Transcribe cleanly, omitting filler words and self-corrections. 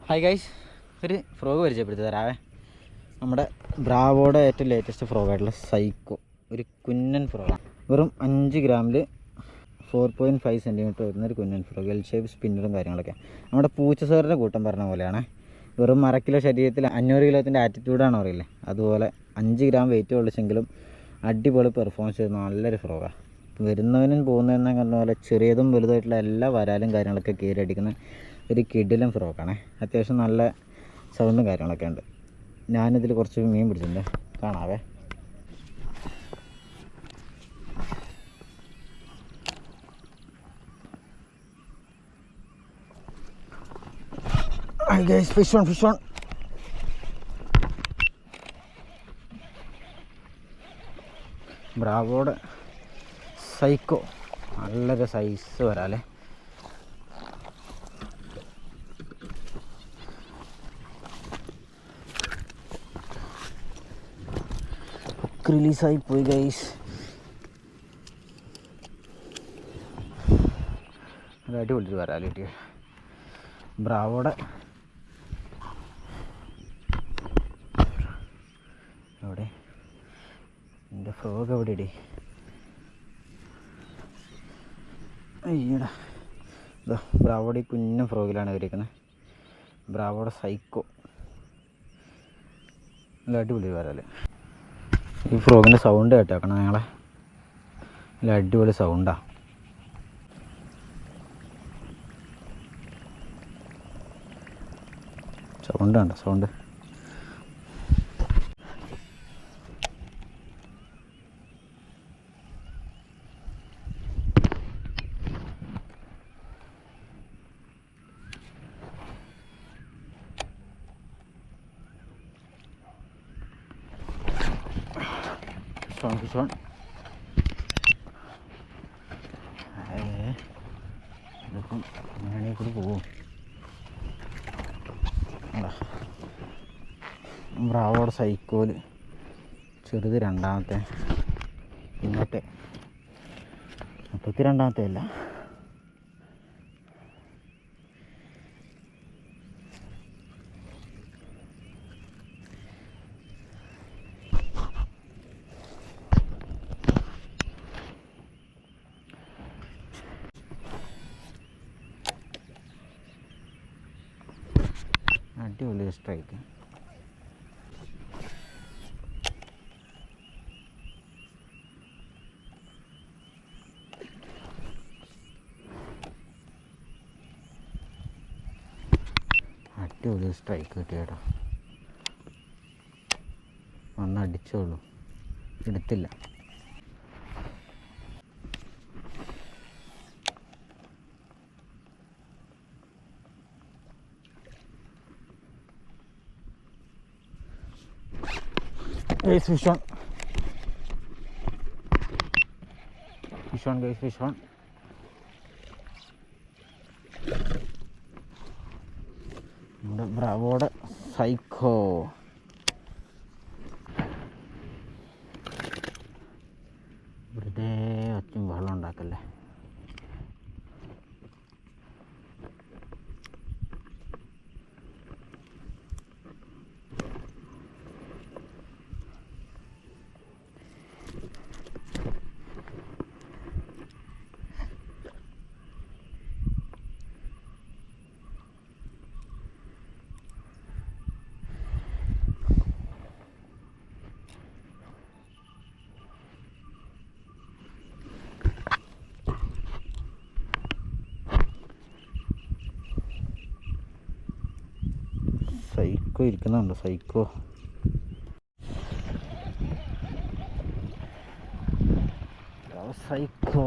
Hi guys, ഒരു frog പരിചയപ്പെടുത്തി തരാവേ. നമ്മുടെ ബ്രാവോയുടെ ഏറ്റവും ലേറ്റസ്റ്റ് ഫ്രോഗായിട്ടുള്ള സൈക്കോ, ഒരു കുഞ്ഞൻ ഫ്രോഗാണ്. വെറും 5 ഗ്രാമിൽ 4.5 സെൻറ്റിമീറ്റർ വരുന്നൊരു കുഞ്ഞൻ ഫ്രോഗ്. എൽ ഷേപ്പ് സ്പിന്നറും കാര്യങ്ങളൊക്കെ. നമ്മുടെ പൂച്ചസേറിൻ്റെ കൂട്ടം പറഞ്ഞ പോലെയാണ്. വെറും 1/2 കിലോ ശരീരത്തിൽ 500 കിലോത്തിൻ്റെ ആറ്റിറ്റ്യൂഡാണ് പറയില്ലേ, അതുപോലെ 5 ഗ്രാം വെയിറ്റ് കൊള്ളിച്ചെങ്കിലും അടിപൊളി പെർഫോമൻസ് ചെയ്യുന്ന നല്ലൊരു ഫ്രോഗാണ്. വരുന്നവനും പോകുന്നതെന്ന് പറഞ്ഞ പോലെ ചെറിയതും വലുതായിട്ടുള്ള എല്ലാ വരാലും കാര്യങ്ങളൊക്കെ കയറി അടിക്കുന്ന ഒരു കിടിലൻ ഫ്രോഗാണ്. അത്യാവശ്യം നല്ല സൗണ്ടും കാര്യങ്ങളൊക്കെ ഉണ്ട്. ഞാനിതിൽ കുറച്ച് മീൻ പിടിച്ചിട്ടുണ്ട്, കാണാവേ. ഫിഷ് ഓൺ ബ്രാവോയുടെ സൈക്കോ, നല്ലൊരു സൈസ് വരാല്ലേ. റിലീസായി പോയി ഗൈസ്. ഒരു അടിപൊളി വരാല് കിട്ടിയ ബ്രാവോയുടെ. എവിടെ എൻ്റെ ഫ്രോഗ് എവിടെ ഇടി? അയ്യടാ, ഇതാ ബ്രാവോയുടെ ഈ കുഞ്ഞൻ ഫ്രോഗിലാണ് ഇരിക്കുന്നത്. ബ്രാവോയുടെ സൈക്കോ, നല്ല അടിപൊളി വരാല്. ഈ ഫ്രോഗിൻ്റെ സൗണ്ട് കേട്ടേക്കണം ഞങ്ങളെ, നല്ല അടിപൊളി സൗണ്ടാണ്. സൗണ്ട് കണ്ടോ, സൗണ്ട്. Fish on. ഇതിപ്പം അങ്ങനെയാണെങ്കിൽ കൂടി പോവും. ബ്രാവോയുടെ സൈക്കോല് ചെറുത് രണ്ടാമത്തെ, ഇന്നത്തെ മൊത്തത്തിൽ രണ്ടാമത്തെ അല്ല. അടിപൊളി സ്ട്രൈക്ക്. അടിപൊളി സ്ട്രൈക്ക് കിട്ടിയേട്ടാ. വന്ന് അടിച്ചോളൂ, എടുത്തില്ല. Fish on guys, fish on. നമ്മുടെ ബ്രാവോയുടെ സൈക്കോ. വെറുതെ ഒച്ചും വെള്ളം ഉണ്ടാക്കല്ലേ. സൈക്കോ ഇരിക്കുന്നുണ്ട്, സൈക്കോ. സൈക്കോ